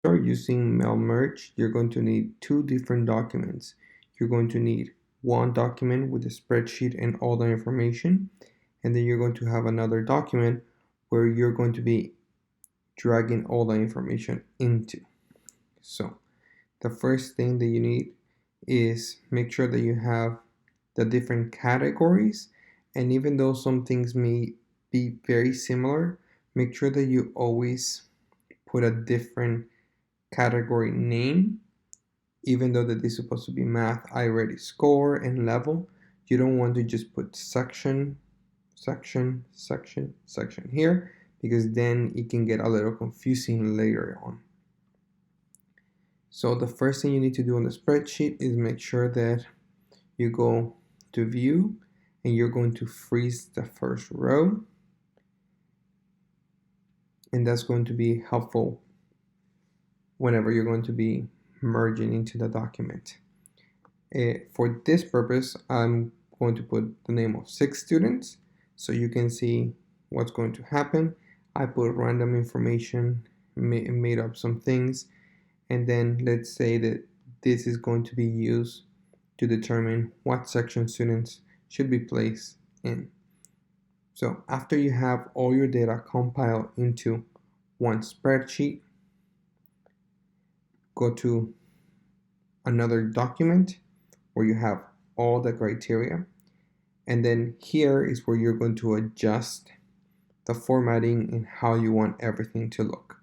start using mail merge, you're going to need two different documents. You're going to need one document with the spreadsheet and all the information, and then you're going to have another document where you're going to be dragging all the information into. So the first thing that you need is make sure that you have the different categories, and even though some things may be very similar, make sure that you always put a different category name. Even though that is supposed to be math, I already score and level, you don't want to just put section, section, section, section here, because then it can get a little confusing later on. So the first thing you need to do on the spreadsheet is make sure that you go to view and you're going to freeze the first row, and that's going to be helpful whenever you're going to be merging into the document. For this purpose, I'm going to put the name of 6 students so you can see what's going to happen. I put random information, made up some things, and then let's say that this is going to be used to determine what section students should be placed in. So after you have all your data compiled into one spreadsheet, go to another document where you have all the criteria, and then here is where you're going to adjust the formatting and how you want everything to look.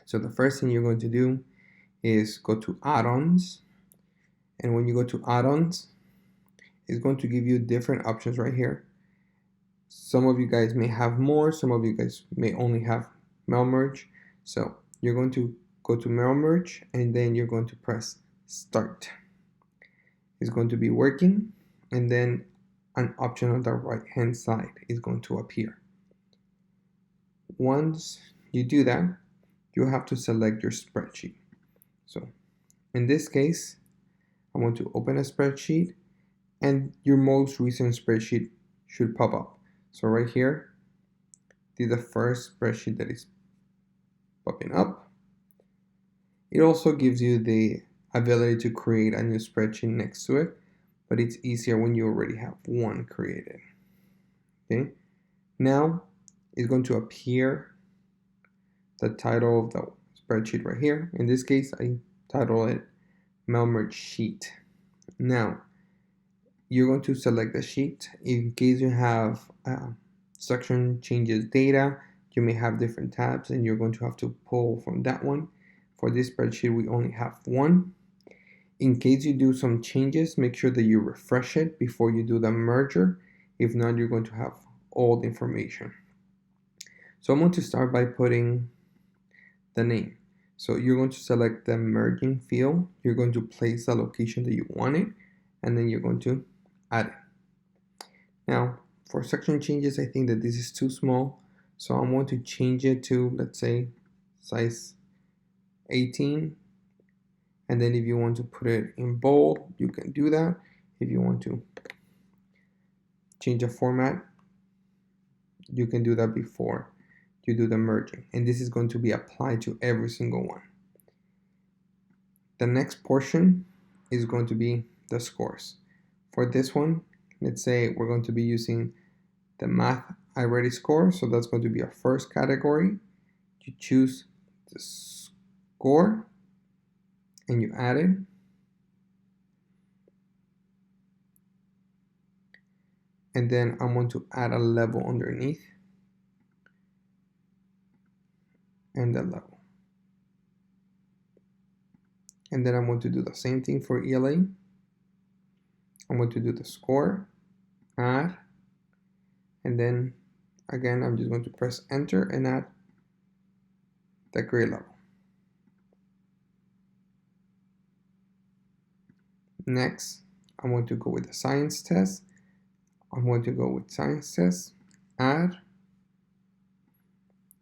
So the first thing you're going to do is go to add-ons, and when you go to add-ons, it's going to give you different options right here. Some of you guys may have more, some of you guys may only have mail merge. So you're going to go to mail merge, and then you're going to press start. It's going to be working, and then an option on the right hand side is going to appear. Once you do that, you have to select your spreadsheet. So in this case, I want to open a spreadsheet, and your most recent spreadsheet should pop up. So right here, this is the first spreadsheet that is popping up. It also gives you the ability to create a new spreadsheet next to it, but it's easier when you already have one created. Okay, now it's going to appear the title of the spreadsheet right here. In this case, I title it mail merge sheet. Now you're going to select the sheet. In case you have section changes data, you may have different tabs, and you're going to have to pull from that one. For this spreadsheet, we only have one. In case you do some changes, make sure that you refresh it before you do the merger. If not, you're going to have all the information. So I'm going to start by putting the name. So you're going to select the merging field. You're going to place the location that you want it, and then you're going to add it. Now, for section changes, I think that this is too small. So I'm going to change it to, let's say, size 18. And then if you want to put it in bold, you can do that. If you want to change the format, you can do that before you do the merging. And this is going to be applied to every single one. The next portion is going to be the scores. For this one, let's say we're going to be using the math I already score. So that's going to be our first category. You choose the score and you add it. And then I'm going to add a level underneath and the level. And then I'm going to do the same thing for ELA. I'm going to do the score, add, and then again, I'm just going to press enter and add the grade level. Next, I'm going to go with the science test. I'm going to go with science test, add,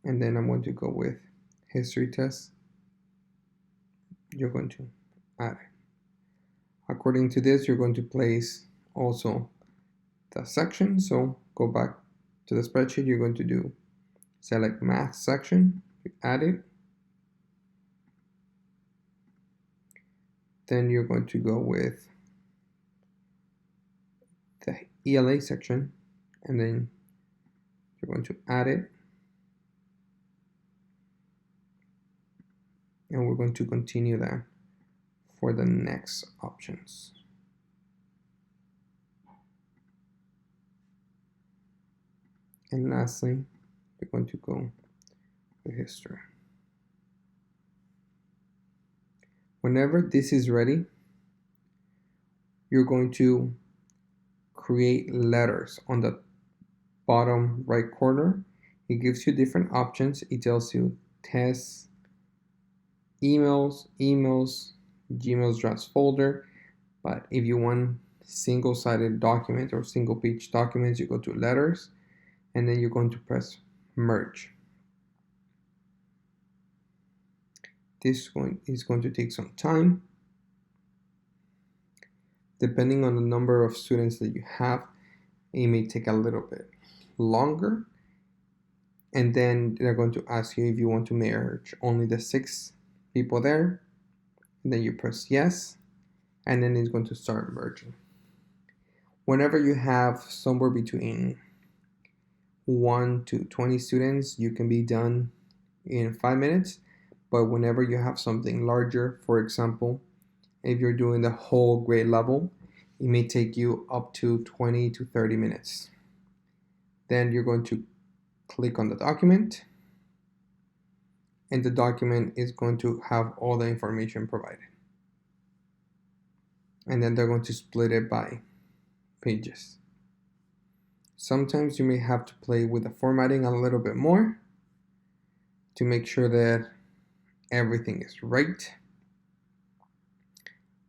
and then I'm going to go with history test. You're going to add it. According to this, you're going to place also the section. So go back to the spreadsheet. You're going to do select math section, add it, Then you're going to go with the ELA section, and then you're going to add it, and we're going to continue that for the next options. And lastly, we're going to go with history. Whenever this is ready, you're going to create letters on the bottom right corner. It gives you different options. It tells you tests, emails, Gmail's drafts folder. But if you want single-sided document or single-page documents, you go to letters, and then you're going to press merge. This is going to take some time. Depending on the number of students that you have, it may take a little bit longer. And then they're going to ask you if you want to merge only the 6 people there. And then you press yes, and then it's going to start merging. Whenever you have somewhere between 1 to 20 students, you can be done in 5 minutes. But whenever you have something larger, for example, if you're doing the whole grade level, it may take you up to 20 to 30 minutes. Then you're going to click on the document, and the document is going to have all the information provided. And then they're going to split it by pages. Sometimes you may have to play with the formatting a little bit more to make sure that everything is right.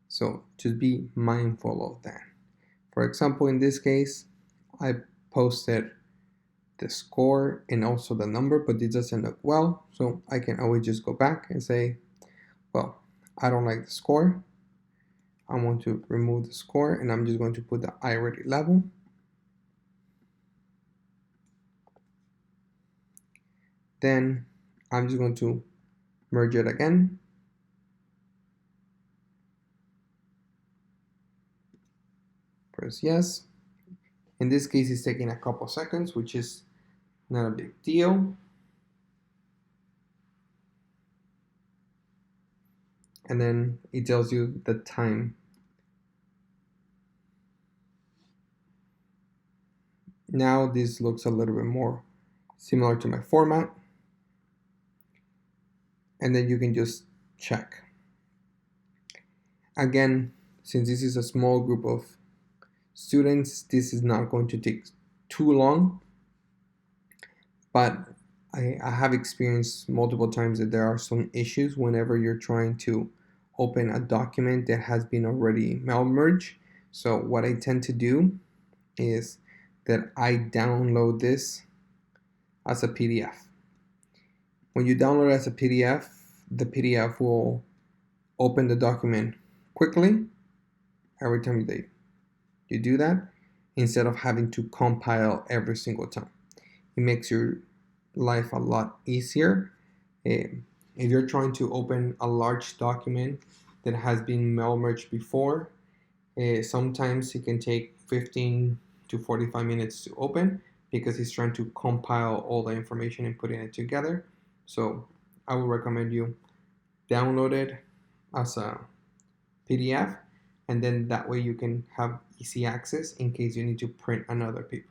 So just be mindful of that. For example, in this case, I posted the score and also the number, but it doesn't look well. So I can always just go back and say, well, I don't like the score. I want to remove the score, and I'm just going to put the I-ready level. Then I'm just going to merge it again. Press yes. In this case, it's taking a couple seconds, which is not a big deal. And then it tells you the time. Now this looks a little bit more similar to my format. And then you can just check. Again, since this is a small group of students, this is not going to take too long. But I have experienced multiple times that there are some issues whenever you're trying to open a document that has been already mail merged. So what I tend to do is that I download this as a PDF. When you download it as a PDF, the PDF will open the document quickly every time you do that, instead of having to compile every single time. It makes your life a lot easier. If you're trying to open a large document that has been mail merged before, sometimes it can take 15 to 45 minutes to open because it's trying to compile all the information and putting it together. So I would recommend you download it as a PDF, and then that way you can have easy access in case you need to print another paper.